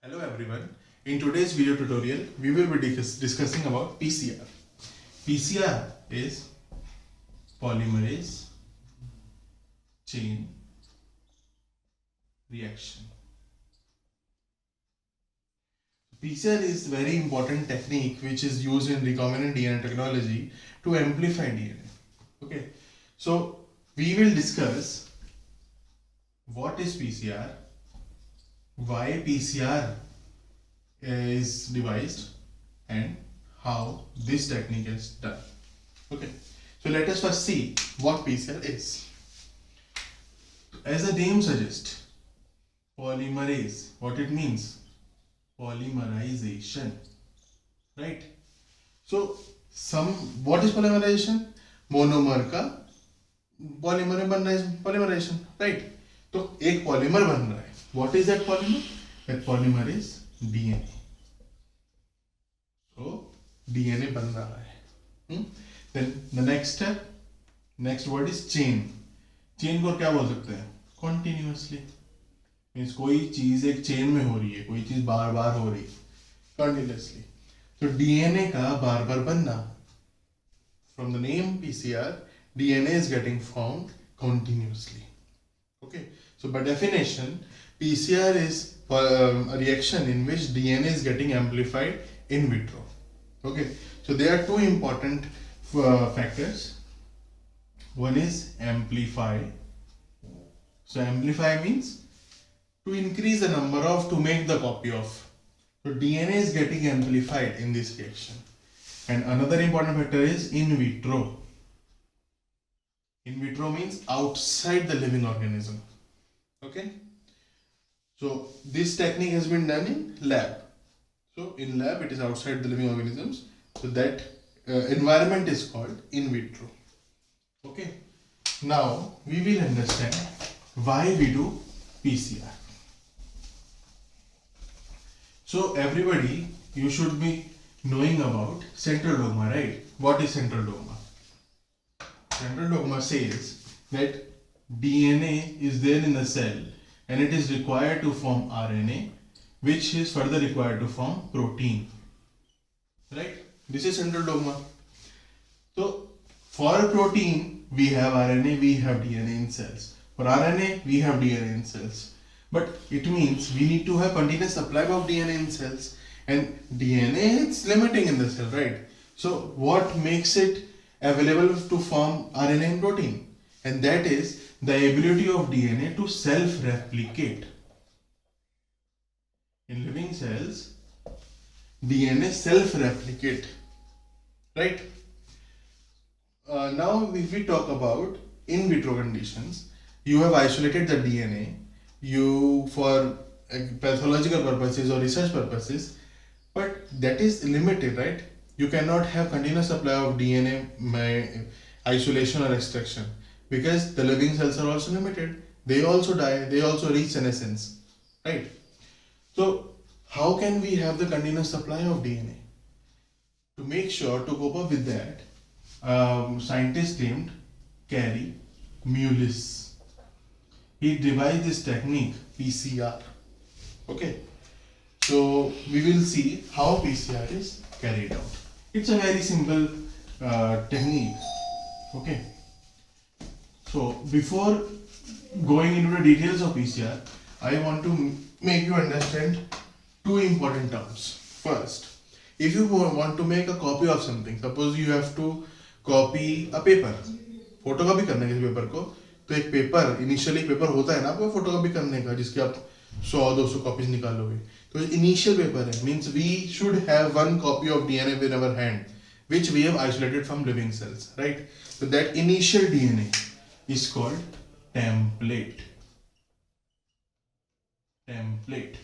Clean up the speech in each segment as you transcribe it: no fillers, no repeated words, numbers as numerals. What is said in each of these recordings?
Hello everyone. In today's video tutorial, we will be discussing about PCR. PCR is polymerase chain reaction. PCR is very important technique which is used in recombinant DNA technology to amplify DNA. Okay, so we will discuss what is PCR, why PCR is devised, and how this technique is done. Okay, so let us first see what PCR is. As the name suggests, polymerase, what it means? Polymerization, right? So what is polymerization? Monomer का polymer में बनना है polymerisation, right? तो एक polymer बन रहा है. What is that polymer? That polymer is DNA. तो डीएनए बन रहा है. Then the next step, next word is chain. Chain को क्या बोल सकते हैं? कॉन्टिन्यूअसली. मीन्स कोई चीज एक चेन में हो रही है, कोई चीज बार बार हो रही है कॉन्टिन्यूअसली. तो डीएनए का बार बार बनना. From the name PCR, DNA is getting formed continuously. Okay, so by definition, PCR is a reaction in which DNA is getting amplified in vitro. Okay, so there are two important factors. One is amplify. So amplify means to increase the number of, to make the copy of. So DNA is getting amplified in this reaction. And another important factor is in vitro. In vitro means outside the living organism. Okay. So this technique has been done in lab. So in lab it is outside the living organisms. So that environment is called in vitro. Okay. Now we will understand why we do PCR. So everybody, you should be knowing about central dogma, right? What is central dogma? Central dogma says that DNA is there in the cell and it is required to form RNA, which is further required to form protein. Right? This is central dogma. So for protein, we have RNA, we have DNA in cells. For RNA, we have DNA in cells. But it means we need to have continuous supply of DNA in cells. And DNA is limiting in the cell, right? So what makes it available to form RNA and protein? And that is the ability of DNA to self-replicate. In living cells, DNA self-replicate, right? Now if we talk about in vitro conditions, you have isolated the DNA. You, for pathological purposes or research purposes, but that is limited, right? You cannot have continuous supply of DNA isolation or extraction because the living cells are also limited. They also die, they also reach senescence, right? So how can we have the continuous supply of DNA? To make sure to cope up with that, scientist named Kary Mullis, he devised this technique PCR. Okay. So we will see how PCR is carried out. It's a very simple technique. Okay. So before going into the details of PCR, I want to make you understand two important terms. First, if you want to make a copy of something, suppose you have to copy a paper, photocopy करना है किसी paper को, तो एक paper initially paper होता है ना आपको फोटोकॉपी करने का, जिसके आप 100-200 कॉपीज निकालोगे. तो इनिशियल पेपर है, means we should have one copy of DNA with our hand which we have isolated from living cells, right? So that initial DNA is called template. Template.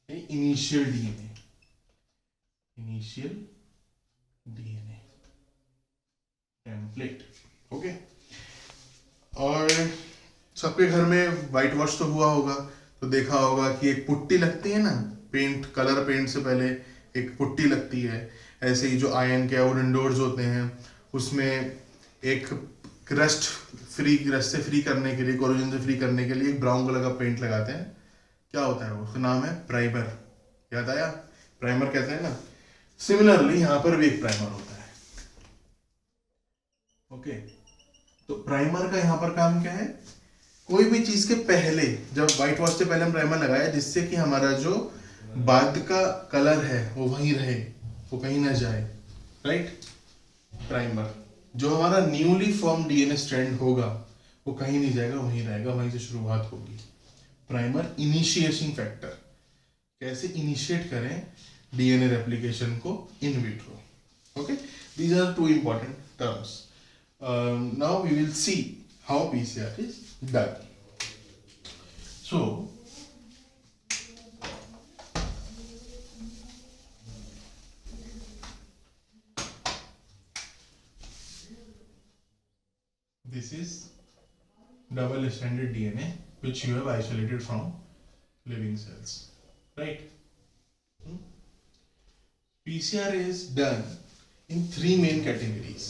Okay? Initial DNA. Initial DNA. Template. Okay? और सबके घर में white wash तो हुआ होगा, तो देखा होगा कि एक पुट्टी लगती है ना, पेंट, कलर पेंट से पहले एक पुट्टी लगती है. ऐसे ही जो आयन के वुडन डोर्स होते हैं उसमें एक रस्ट से फ्री करने के लिए, कोरोजन से फ्री करने के लिए एक ब्राउन कलर का पेंट लगाते हैं, क्या होता है वो, उसका नाम है प्राइमर। याद आया, प्राइमर कहते हैं ना। सिमिलरली यहाँ पर भी एक प्राइमर होता है। ओके, तो प्राइमर का यहाँ पर काम क्या है, कोई भी चीज के पहले, जब व्हाइट वॉश से पहले हम प्राइमर लगाए जिससे कि हमारा जो बाद का कलर है वो वहीं रहे, वो कहीं ना जाए, राइट। प्राइमर, जो हमारा न्यूली फॉर्म डीएनए स्ट्रैंड होगा वो कहीं नहीं जाएगा, वहीं रहेगा, वहीं से शुरुआत होगी। प्राइमर इनिशिएशन फैक्टर, कैसे इनिशिएट करें डीएनए रेप्लिकेशन को in vitro. Okay, these are two important terms. Now we will see how PCR is done. So this is double stranded DNA which you have isolated from living cells, right? PCR is done in three main categories,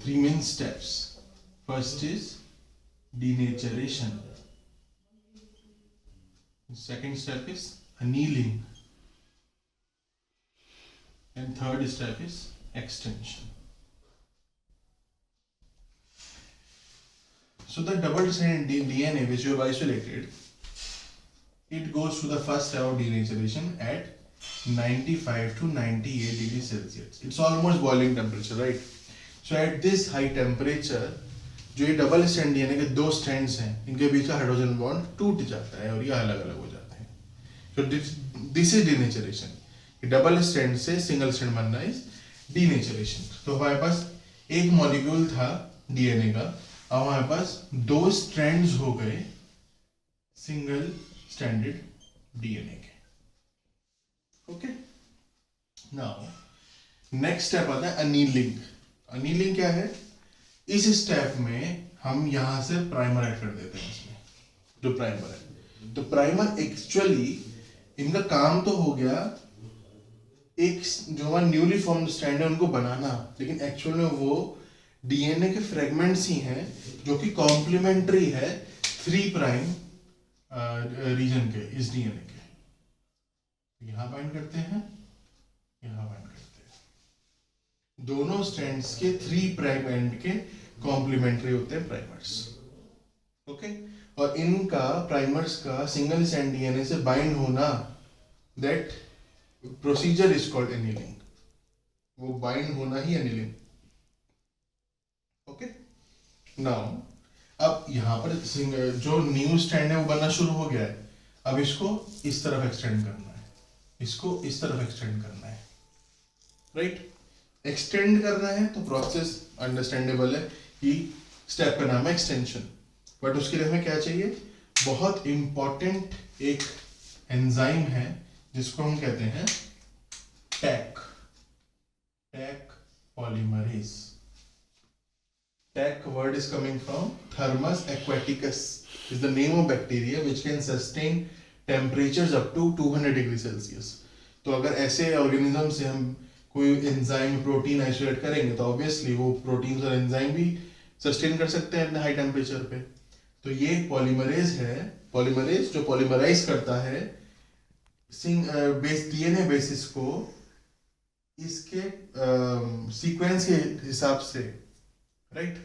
three main steps. First is denaturation. Second step is annealing. And third step is extension. So the double-stranded DNA which you have isolated, it goes to the first step of denaturation at 95 to 98 degrees Celsius. It's almost boiling temperature, right? So at this high temperature, जो ये double strand DNA के दो strands हैं, इनके बीच का hydrogen bond टूट जाता है और ये अलग अलग हो जाते हैं. So this is denaturation. Double strand से सिंगल स्ट्रैंड बनना इज डीनेचरेशन. तो हमारे पास एक मॉलिक्यूल था डीएनए का, अब हमारे पास दो स्ट्रैंड्स हो गए सिंगल स्ट्रैंडेड डीएनए के. ओके, नाउ नेक्स्ट स्टेप आता है अनीलिंग. अनीलिंग क्या है, इस स्टेप में हम यहां से प्राइमर ऐड कर देते हैं इसमें, जो प्राइमर है. तो प्राइमर एक्चुअली इनका काम तो हो गया एक जो हमारा न्यूली फॉर्म्ड स्ट्रैंड है उनको बनाना, लेकिन एक्चुअल में वो डीएनए के फ्रेगमेंट्स ही हैं जो कि कॉम्प्लीमेंट्री है 3 प्राइम रीजन के इस डीएनए के. यहां बाइंड करते हैं, यहां बाइंड करते हैं. दोनों स्ट्रैंड्स के 3 प्राइम एंड के कॉम्प्लीमेंट्री होते हैं प्राइमर्स. ओके, और इनका प्राइमर्स का सिंगल स्ट्रैंड डीएनए से बाइंड होना, that procedure is called annealing. वो बाइंड होना ही एनीलिंग. ओके, नाउ अब यहां पर जो न्यू स्ट्रैंड है वो बनना शुरू हो गया है. अब इसको इस तरफ एक्सटेंड करना है, इसको इस तरफ एक्सटेंड करना है, राइट. एक्सटेंड करना है तो प्रोसेस अंडरस्टैंडेबल है कि स्टेप का नाम है एक्सटेंशन. बट उसके लिए हमें क्या चाहिए, बहुत इंपॉर्टेंट एक एंजाइम है जिसको हम कहते हैं Taq polymerase. Taq word is coming from Thermus aquaticus, is the name of bacteria which can sustain temperatures up to 200 degrees Celsius. तो अगर ऐसे ऑर्गेनिज्म से हम कोई एंजाइम प्रोटीन आइसोलेट करेंगे तो ऑब्वियसली वो प्रोटीन और एंजाइम भी सस्टेन कर सकते हैं अपने हाई टेम्परेचर पे. तो ये पॉलीमरेज है, पॉलीमरेज जो पॉलीमराइज करता है बेस डीएनए बेसिस को इसके सीक्वेंस के हिसाब से, राइट,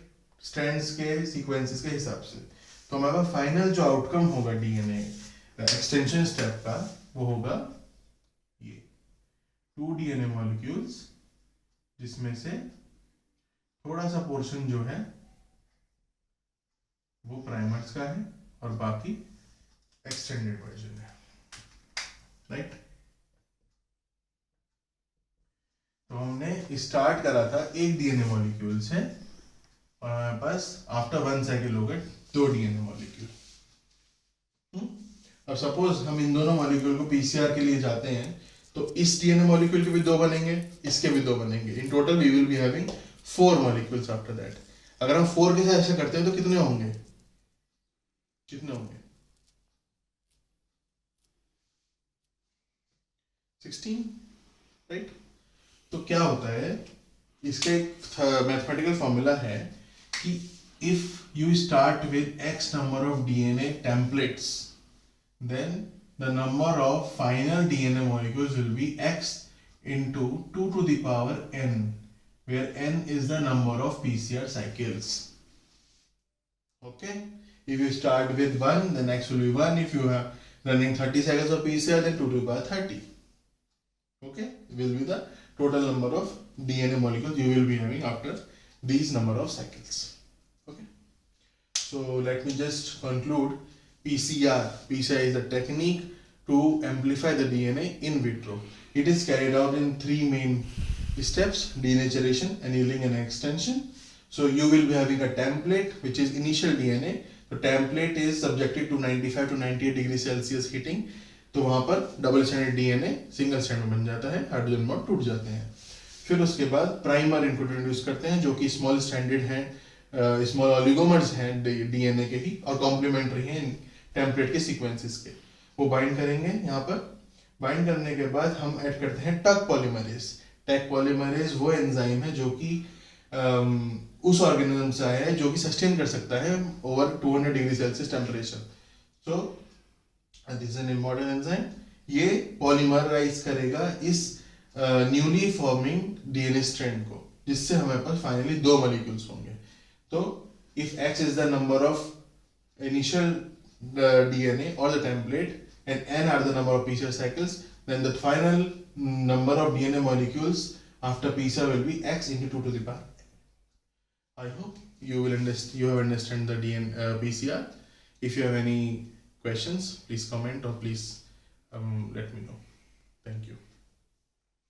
स्ट्रैंड्स के सीक्वेंसेस के हिसाब से. तो हमारा फाइनल जो आउटकम होगा डीएनए एक्सटेंशन स्टेप का वो होगा ये 2 डीएनए मॉलिक्यूल्स, जिसमें से थोड़ा सा पोर्शन जो है वो प्राइमर्स का है और बाकी एक्सटेंडेड वर्जन है, राइट. तो हमने स्टार्ट करा था एक डीएनए मॉलिक्यूल से और हमारे पास आफ्टर 1 साइकिल हो गए 2 डीएनए मॉलिक्यूल. अब सपोज हम इन दोनों मॉलिक्यूल को पीसीआर के लिए जाते हैं तो इस डीएनए मॉलिक्यूल के भी 2 बनेंगे, इसके भी 2 बनेंगे. In total we will be having 4 molecules after that. अगर हम 4 के साथ ऐसा करते हैं तो कितने होंगे, कितने होंगे 16, राइट. तो क्या होता है, इसका एक मैथमेटिकल फॉर्मूला है कि if you start with x number of DNA templates, then the number of final DNA molecules will be x into 2 to the power n, where n is the number of PCR cycles. Okay, if you start with 1, then x will be 1. If you have running 30 cycles of PCR, then 2 to the power 30. Okay, will be the total number of DNA molecules you will be having after these number of cycles. Okay, so let me just conclude. PCR is a technique to amplify the DNA in vitro. It is carried out in 3 main steps: denaturation, annealing and extension. So you will be having a template which is initial DNA. The template is subjected to 95 to 98 degree Celsius heating. तो वहाँ पर double stranded DNA single strand में बन जाता है, hydrogen bond टूट जाते हैं. फिर उसके बाद प्राइमर इनको इंट्रोड्यूस करते हैं जो कि स्मॉल स्ट्रैंडेड हैं, स्मॉल ऑलिगोमर्स हैं डीएनए के ही और कॉम्प्लीमेंट्री हैं टेम्पलेट के सीक्वेंसेस के. वो बाइंड करेंगे. यहाँ पर बाइंड करने के बाद हम ऐड करते हैं टग पॉलीमरेज. टग पॉलीमरेज वो एंजाइम है जो कि उस ऑर्गेनिज्म से आया है जो कि सस्टेन कर सकता है over 200 degree Celsius temperature. So this is an important enzyme. ये पॉलीमराइज करेगा इस न्यूली फॉर्मिंग डीएनए स्ट्रैंड को, जिससे हमारे पास फाइनली 2 मॉलिक्यूल्स होंगे. तो if x is the number of initial DNA or the template and n are the number of PCR cycles, then the final number of DNA molecules after PCR will be x into 2 to the power. I hope you have understand the PCR. If you have any questions, please comment or please let me know. Thank you.